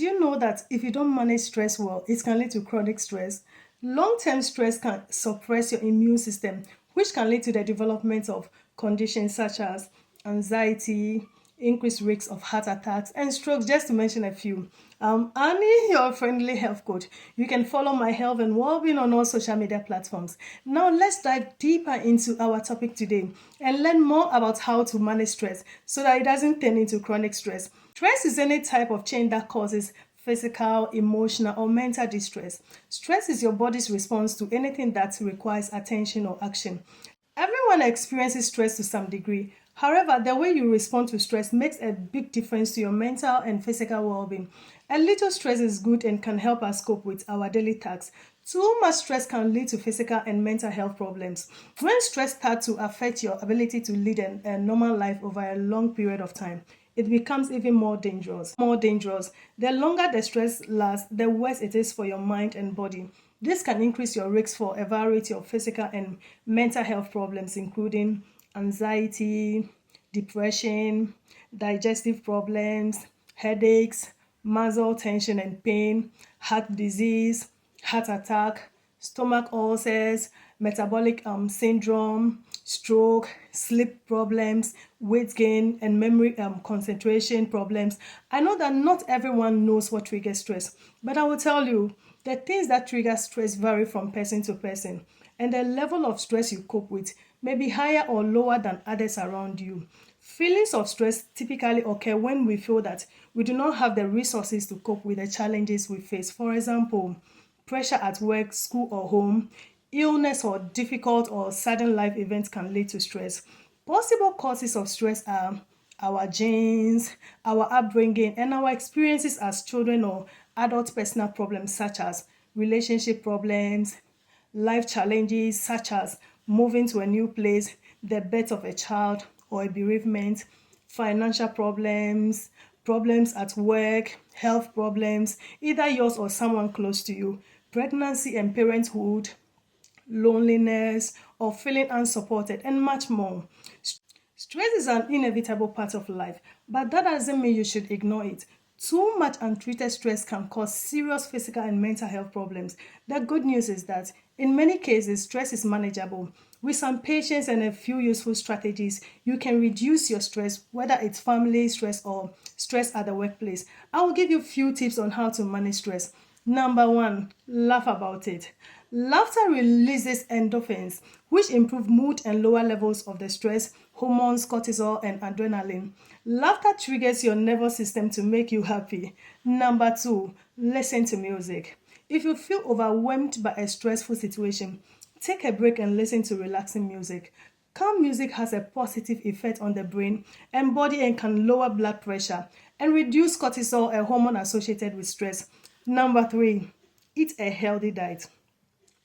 you know that if you don't manage stress well, it can lead to chronic stress? Long-term stress can suppress your immune system, which can lead to the development of conditions such as anxiety, increased risks of heart attacks, and strokes, just to mention a few. Annie, your friendly health coach. You can follow my health and well-being on all social media platforms. Now, let's dive deeper into our topic today and learn more about how to manage stress so that it doesn't turn into chronic stress. Stress is any type of change that causes physical, emotional, or mental distress. Stress is your body's response to anything that requires attention or action. Everyone experiences stress to some degree. However, the way you respond to stress makes a big difference to your mental and physical well-being. A little stress is good and can help us cope with our daily tasks. Too much stress can lead to physical and mental health problems. When stress starts to affect your ability to lead a normal life over a long period of time, it becomes even more dangerous. The longer the stress lasts, the worse it is for your mind and body. This can increase your risk for a variety of physical and mental health problems, including anxiety, depression, digestive problems, headaches, muscle tension and pain, heart disease, heart attack, stomach ulcers, metabolic syndrome, stroke, sleep problems, weight gain, and memory concentration problems. I know that not everyone knows what triggers stress, but I will tell you the things that trigger stress vary from person to person, and the level of stress you cope with may be higher or lower than others around you. Feelings of stress typically occur when we feel that we do not have the resources to cope with the challenges we face. For example, pressure at work, school, or home, illness or difficult or sudden life events can lead to stress. Possible causes of stress are our genes, our upbringing, and our experiences as children or adult personal problems such as relationship problems, life challenges such as moving to a new place, the birth of a child or a bereavement, financial problems, problems at work, health problems, either yours or someone close to you, pregnancy and parenthood, loneliness, or feeling unsupported, and much more. Stress is an inevitable part of life, but that doesn't mean you should ignore it. Too much untreated stress can cause serious physical and mental health problems. The good news is that in many cases, stress is manageable. With some patience and a few useful strategies, you can reduce your stress, whether it's family stress or stress at the workplace. I will give you a few tips on how to manage stress. Number one, laugh about it. Laughter releases endorphins, which improve mood and lower levels of the stress hormones, cortisol, and adrenaline. Laughter triggers your nervous system to make you happy. Number two, listen to music. If you feel overwhelmed by a stressful situation, take a break and listen to relaxing music. Calm music has a positive effect on the brain and body and can lower blood pressure and reduce cortisol, a hormone associated with stress. Number three, eat a healthy diet.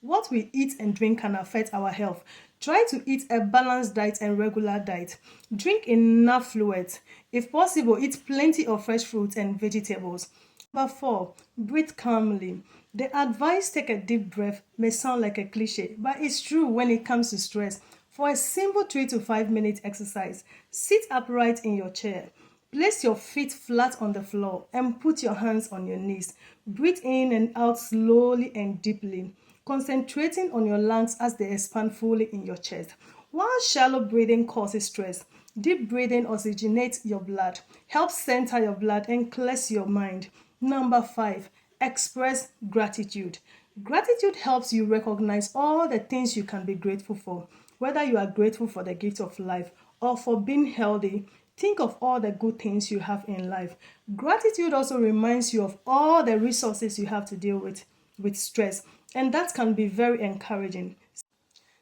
What we eat and drink can affect our health. Try to eat a balanced diet and regular diet. Drink enough fluids. If possible, eat plenty of fresh fruits and vegetables. Number four, breathe calmly. The advice take a deep breath may sound like a cliche, but it's true when it comes to stress. For a simple 3 to 5 minute exercise, sit upright in your chair. Place your feet flat on the floor and put your hands on your knees. Breathe in and out slowly and deeply, concentrating on your lungs as they expand fully in your chest. While shallow breathing causes stress, deep breathing oxygenates your blood, helps center your blood, and clears your mind. Number five, express gratitude. Gratitude helps you recognize all the things you can be grateful for. Whether you are grateful for the gift of life or for being healthy, think of all the good things you have in life. Gratitude also reminds you of all the resources you have to deal with stress, and that can be very encouraging.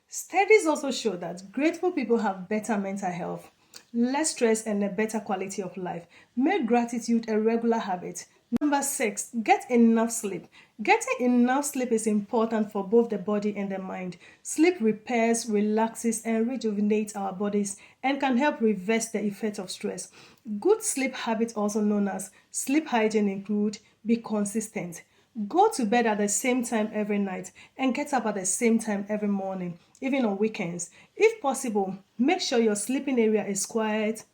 Studies also show that grateful people have better mental health, less stress, and a better quality of life. Make gratitude a regular habit. Number six, get enough sleep. Getting enough sleep is important for both the body and the mind. Sleep repairs, relaxes, and rejuvenates our bodies and can help reverse the effect of stress. Good sleep habits, also known as sleep hygiene, include be consistent. Go to bed at the same time every night and get up at the same time every morning, even on weekends. If possible, make sure your sleeping area is quiet,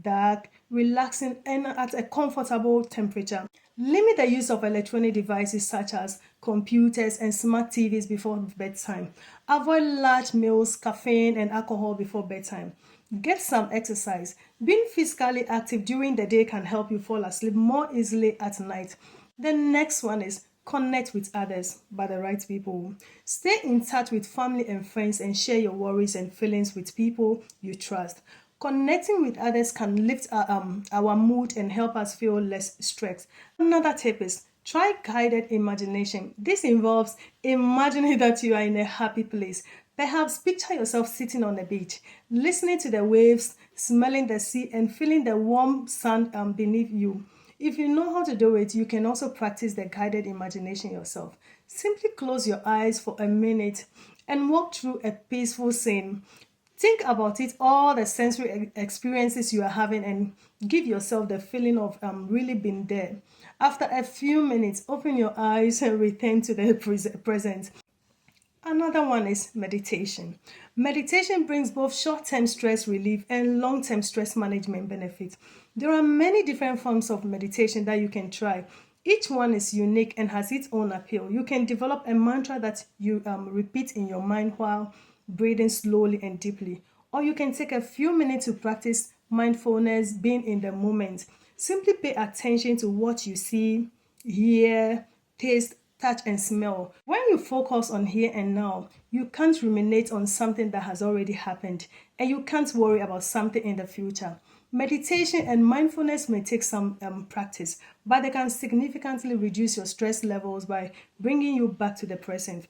dark, relaxing, and at a comfortable temperature. Limit the use of electronic devices such as computers and smart TVs before bedtime. Avoid large meals, caffeine, and alcohol before bedtime. Get some exercise. Being physically active during the day can help you fall asleep more easily at night. The next one is connect with others by the right people. Stay in touch with family and friends and share your worries and feelings with people you trust. Connecting with others can lift our mood and help us feel less stressed. Another tip is try guided imagination. This involves imagining that you are in a happy place. Perhaps picture yourself sitting on a beach, listening to the waves, smelling the sea, and feeling the warm sun beneath you. If you know how to do it, you can also practice the guided imagination yourself. Simply close your eyes for a minute and walk through a peaceful scene. Think about it, all the sensory experiences you are having, and give yourself the feeling of really being there. After a few minutes, open your eyes and return to the present. Another one is meditation. Meditation brings both short-term stress relief and long-term stress management benefits. There are many different forms of meditation that you can try. Each one is unique and has its own appeal. You can develop a mantra that you repeat in your mind while breathing slowly and deeply. Or you can take a few minutes to practice mindfulness, being in the moment. Simply pay attention to what you see, hear, taste, touch, and smell. When you focus on here and now, you can't ruminate on something that has already happened, and you can't worry about something in the future. Meditation and mindfulness may take some practice, but they can significantly reduce your stress levels by bringing you back to the present.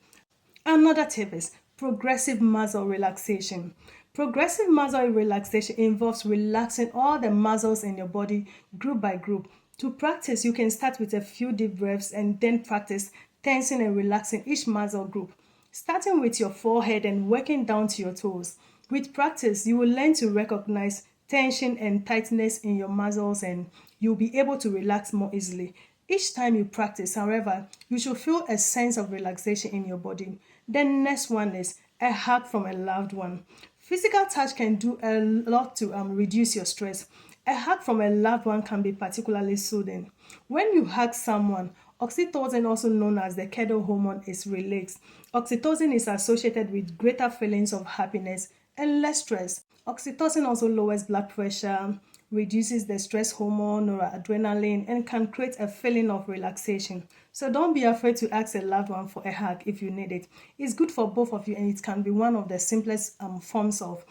Another tip is progressive muscle relaxation. Progressive muscle relaxation involves relaxing all the muscles in your body group by group. To practice, you can start with a few deep breaths and then practice tensing and relaxing each muscle group, starting with your forehead and working down to your toes. With practice, you will learn to recognize tension and tightness in your muscles, and you'll be able to relax more easily. Each time you practice, however, you should feel a sense of relaxation in your body. The next one is a hug from a loved one. Physical touch can do a lot to reduce your stress. A hug from a loved one can be particularly soothing. When you hug someone, oxytocin, also known as the cuddle hormone, is released. Oxytocin is associated with greater feelings of happiness and less stress. Oxytocin also lowers blood pressure, reduces the stress hormone or adrenaline, and can create a feeling of relaxation. So don't be afraid to ask a loved one for a hug if you need it. It's good for both of you, and it can be one of the simplest forms of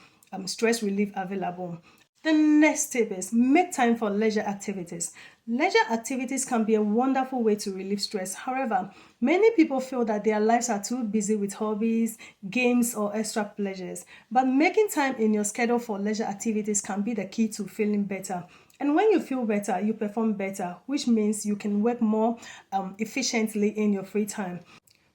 stress relief available. The next tip is make time for leisure activities. Leisure activities can be a wonderful way to relieve stress. However, many people feel that their lives are too busy with hobbies, games, or extra pleasures. But making time in your schedule for leisure activities can be the key to feeling better. And when you feel better, you perform better, which means you can work more efficiently in your free time.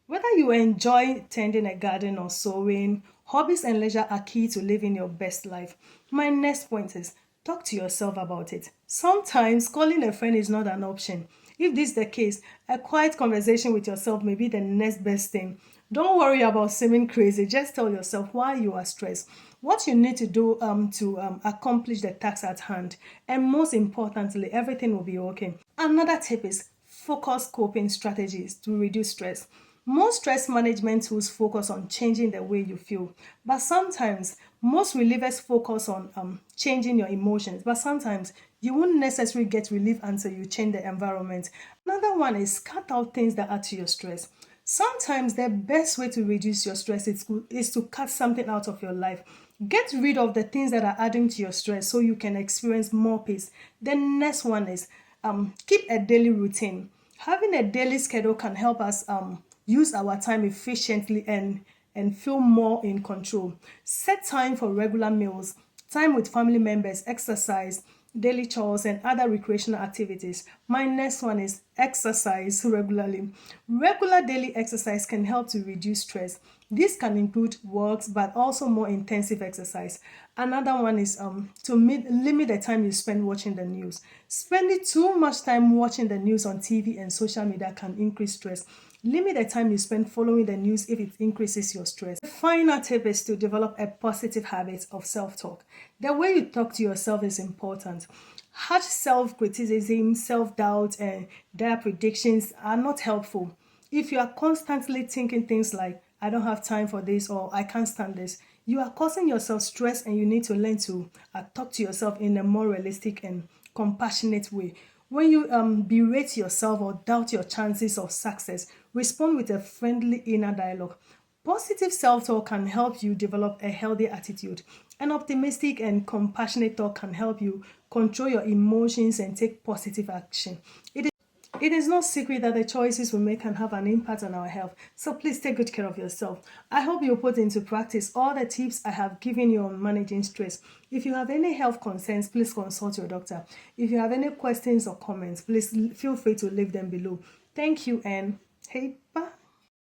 Whether you enjoy tending a garden or sewing, hobbies and leisure are key to living your best life. My next point is talk to yourself about it. Sometimes calling a friend is not an option. If this is the case, a quiet conversation with yourself may be the next best thing. Don't worry about seeming crazy. Just tell yourself why you are stressed, what you need to do to accomplish the task at hand, and most importantly, everything will be okay. Another tip is focus coping strategies to reduce stress. Most stress management tools focus on changing the way you feel, but sometimes most relievers focus on changing your emotions, but sometimes you won't necessarily get relief until you change the environment. Another one is cut out things that add to your stress. Sometimes the best way to reduce your stress is to cut something out of your life. Get rid of the things that are adding to your stress so you can experience more peace. The next one is keep a daily routine. Having a daily schedule can help us use our time efficiently and feel more in control. Set time for regular meals, time with family members, exercise, daily chores, and other recreational activities. My next one is exercise regularly. Regular daily exercise can help to reduce stress. This can include walks, but also more intensive exercise. Another one is limit the time you spend watching the news. Spending too much time watching the news on TV and social media can increase stress. Limit the time you spend following the news if it increases your stress. The final tip is to develop a positive habit of self-talk. The way you talk to yourself is important. Harsh self-criticism, self-doubt, and dire predictions are not helpful. If you are constantly thinking things like, I don't have time for this or I can't stand this, you are causing yourself stress, and you need to learn to talk to yourself in a more realistic and compassionate way. When you berate yourself or doubt your chances of success, respond with a friendly inner dialogue. Positive self talk can help you develop a healthy attitude. An optimistic and compassionate talk can help you control your emotions and take positive action. It is no secret that the choices we make can have an impact on our health, so please take good care of yourself. I hope you put into practice all the tips I have given you on managing stress. If you have any health concerns, please consult your doctor. If you have any questions or comments, please feel free to leave them below. Thank you, and hey, bye.